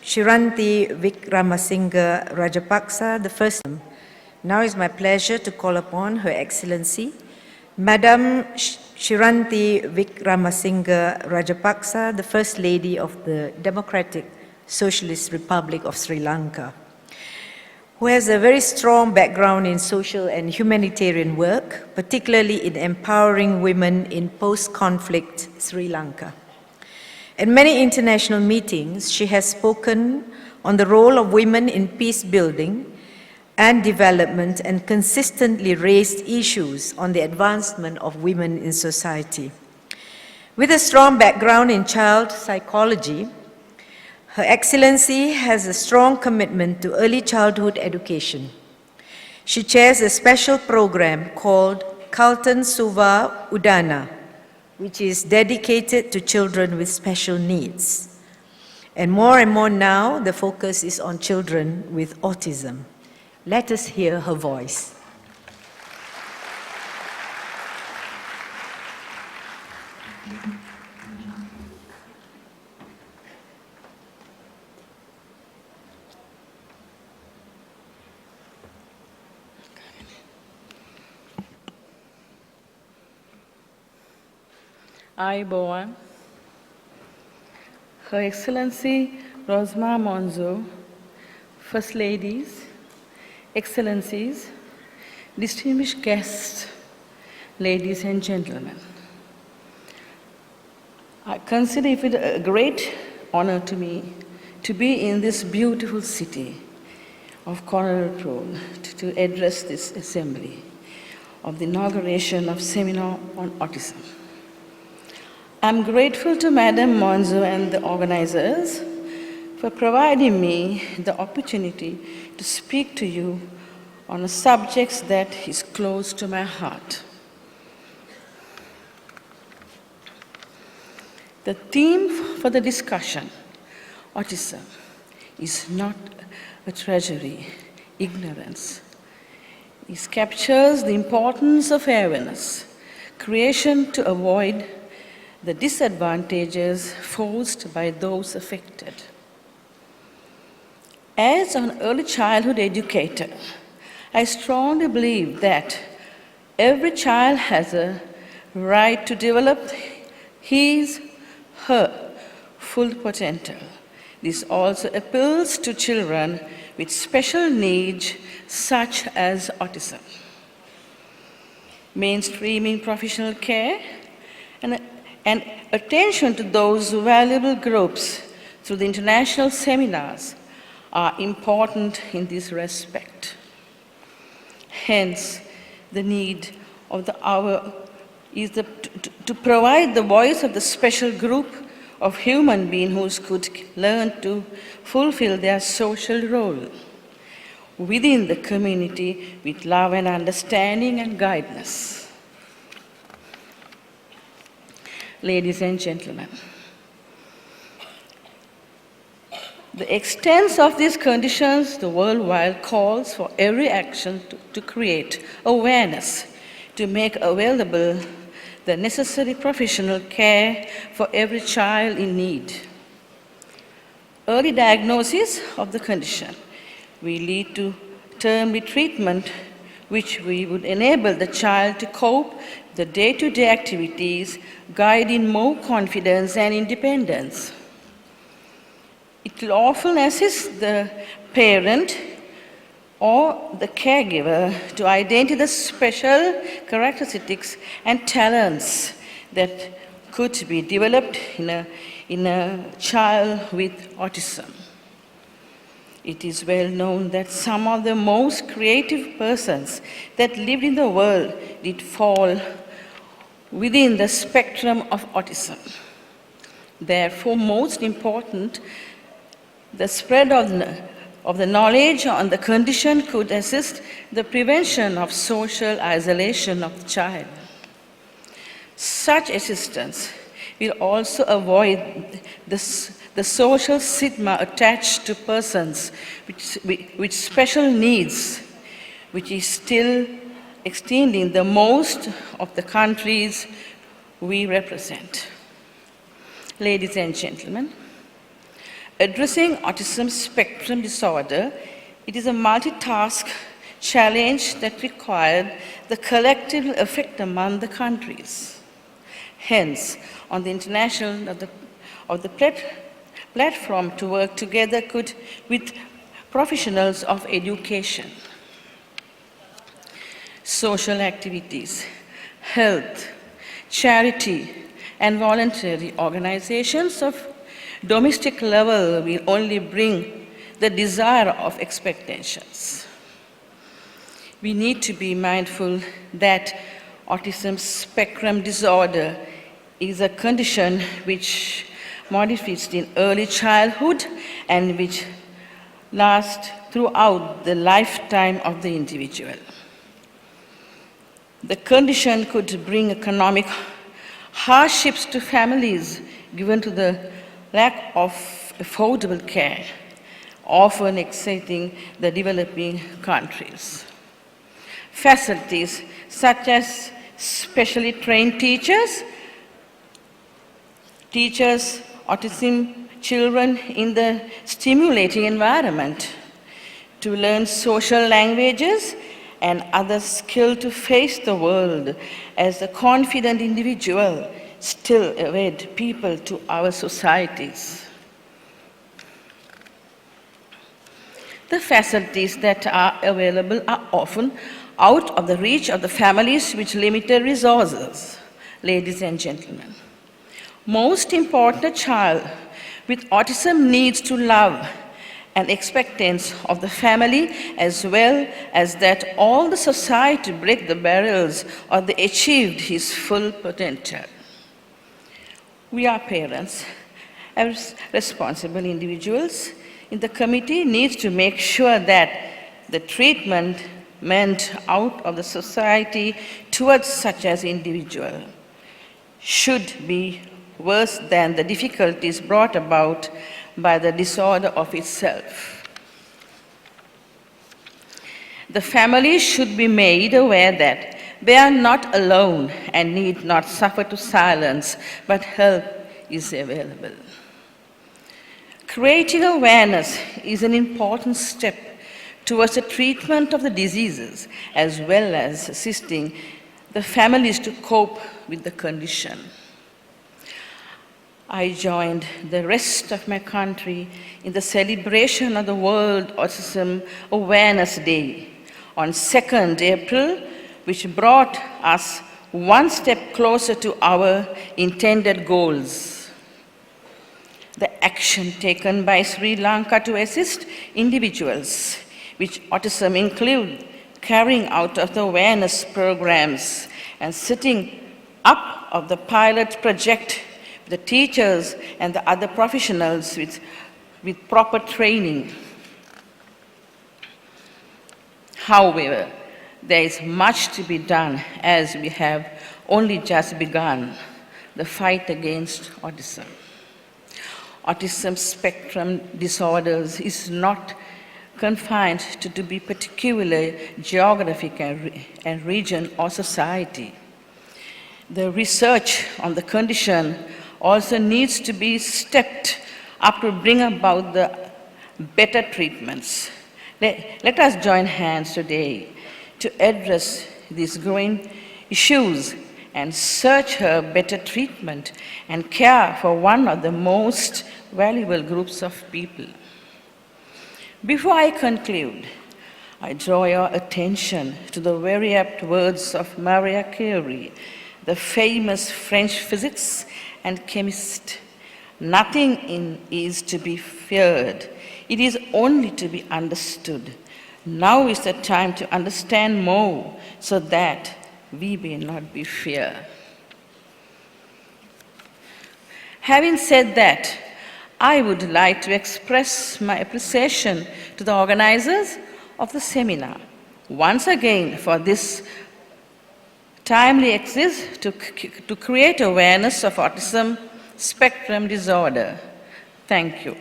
Shiranthi Rajapaksa, the first. Now is my pleasure to call upon Her Excellency, Madam Shiranthi Rajapaksa, the First Lady of the Democratic Socialist Republic of Sri Lanka, who has a very strong background in social and humanitarian work, particularly in empowering women in post-conflict Sri Lanka. At many international meetings, she has spoken on the role of women in peace building and development and consistently raised issues on the advancement of women in society. With a strong background in child psychology, Her Excellency has a strong commitment to early childhood education. She chairs a special program called Kaltan Suva Udana, which is dedicated to children with special needs. And more now, the focus is on children with autism. Let us hear her voice. Ayubowan, Her Excellency Rosma Monzo, First Ladies, Excellencies, distinguished guests, ladies and gentlemen. I consider it a great honor to me to be in this beautiful city of Kuala Lumpur to address this assembly of the inauguration of seminar on autism. I'm grateful to Madam Monzo and the organizers for providing me the opportunity to speak to you on a subject that is close to my heart. The theme for the discussion, autism, is not a treasury, ignorance. It captures the importance of awareness, creation to avoid the disadvantages forced by those affected. As an early childhood educator, I strongly believe that every child has a right to develop his, her full potential. This also appeals to children with special needs such as autism. Mainstreaming professional care and attention to those valuable groups through the international seminars are important in this respect. Hence, the need of the hour is to provide the voice of the special group of human beings who could learn to fulfill their social role within the community with love and understanding and guidance. Ladies and gentlemen, the extent of these conditions, the worldwide calls for every action to create awareness, to make available the necessary professional care for every child in need. Early diagnosis of the condition will lead to timely treatment, which would enable the child to cope with the day-to-day activities, guiding more confidence and independence. It will often assist the parent or the caregiver to identify the special characteristics and talents that could be developed in a child with autism. It is well known that some of the most creative persons that lived in the world did fall within the spectrum of autism. Therefore, most important, the spread of the knowledge on the condition could assist the prevention of social isolation of the child. Such assistance will also avoid the social stigma attached to persons with special needs, which is still extending the most of the countries we represent. Ladies and gentlemen, Addressing autism spectrum disorder, it is a multitask challenge that required the collective effort among the countries. Hence, on the international of the platform to work together with professionals of education, social activities, health, charity, and voluntary organizations of domestic level will only bring the desire of expectations. We need to be mindful that autism spectrum disorder is a condition which manifests in early childhood and which lasts throughout the lifetime of the individual. The condition could bring economic hardships to families given to the lack of affordable care, often exciting the developing countries. Facilities such as specially trained teachers autism children in the stimulating environment to learn social languages and other skills to face the world as a confident individual still await people to our societies. The facilities that are available are often out of the reach of the families with limited resources, ladies and gentlemen. Most important, a child with autism needs to love and expectance of the family as well as that all the society break the barriers or they achieved his full potential. We are parents, as responsible individuals in the committee needs to make sure that the treatment meant out of the society towards such as individual should be worse than the difficulties brought about by the disorder of itself. The family should be made aware that they are not alone and need not suffer to silence, but help is available. Creating awareness is an important step towards the treatment of the diseases, as well as assisting the families to cope with the condition. I joined the rest of my country in the celebration of the World Autism Awareness Day on 2nd April, which brought us one step closer to our intended goals. The action taken by Sri Lanka to assist individuals with autism include carrying out of the awareness programs and setting up of the pilot project with the teachers and the other professionals with proper training. However, there is much to be done as we have only just begun the fight against autism. Autism spectrum disorders is not confined to be particular geographic and region or society. The research on the condition also needs to be stepped up to bring about the better treatments. Let us join hands today to address these growing issues and search for better treatment and care for one of the most valuable groups of people. Before I conclude, I draw your attention to the very apt words of Marie Curie, the famous French physicist and chemist. Nothing is to be feared. It is only to be understood. Now is the time to understand more so that we may not be feared. Having said that, I would like to express my appreciation to the organizers of the seminar once again for this timely exercise to create awareness of autism spectrum disorder. Thank you.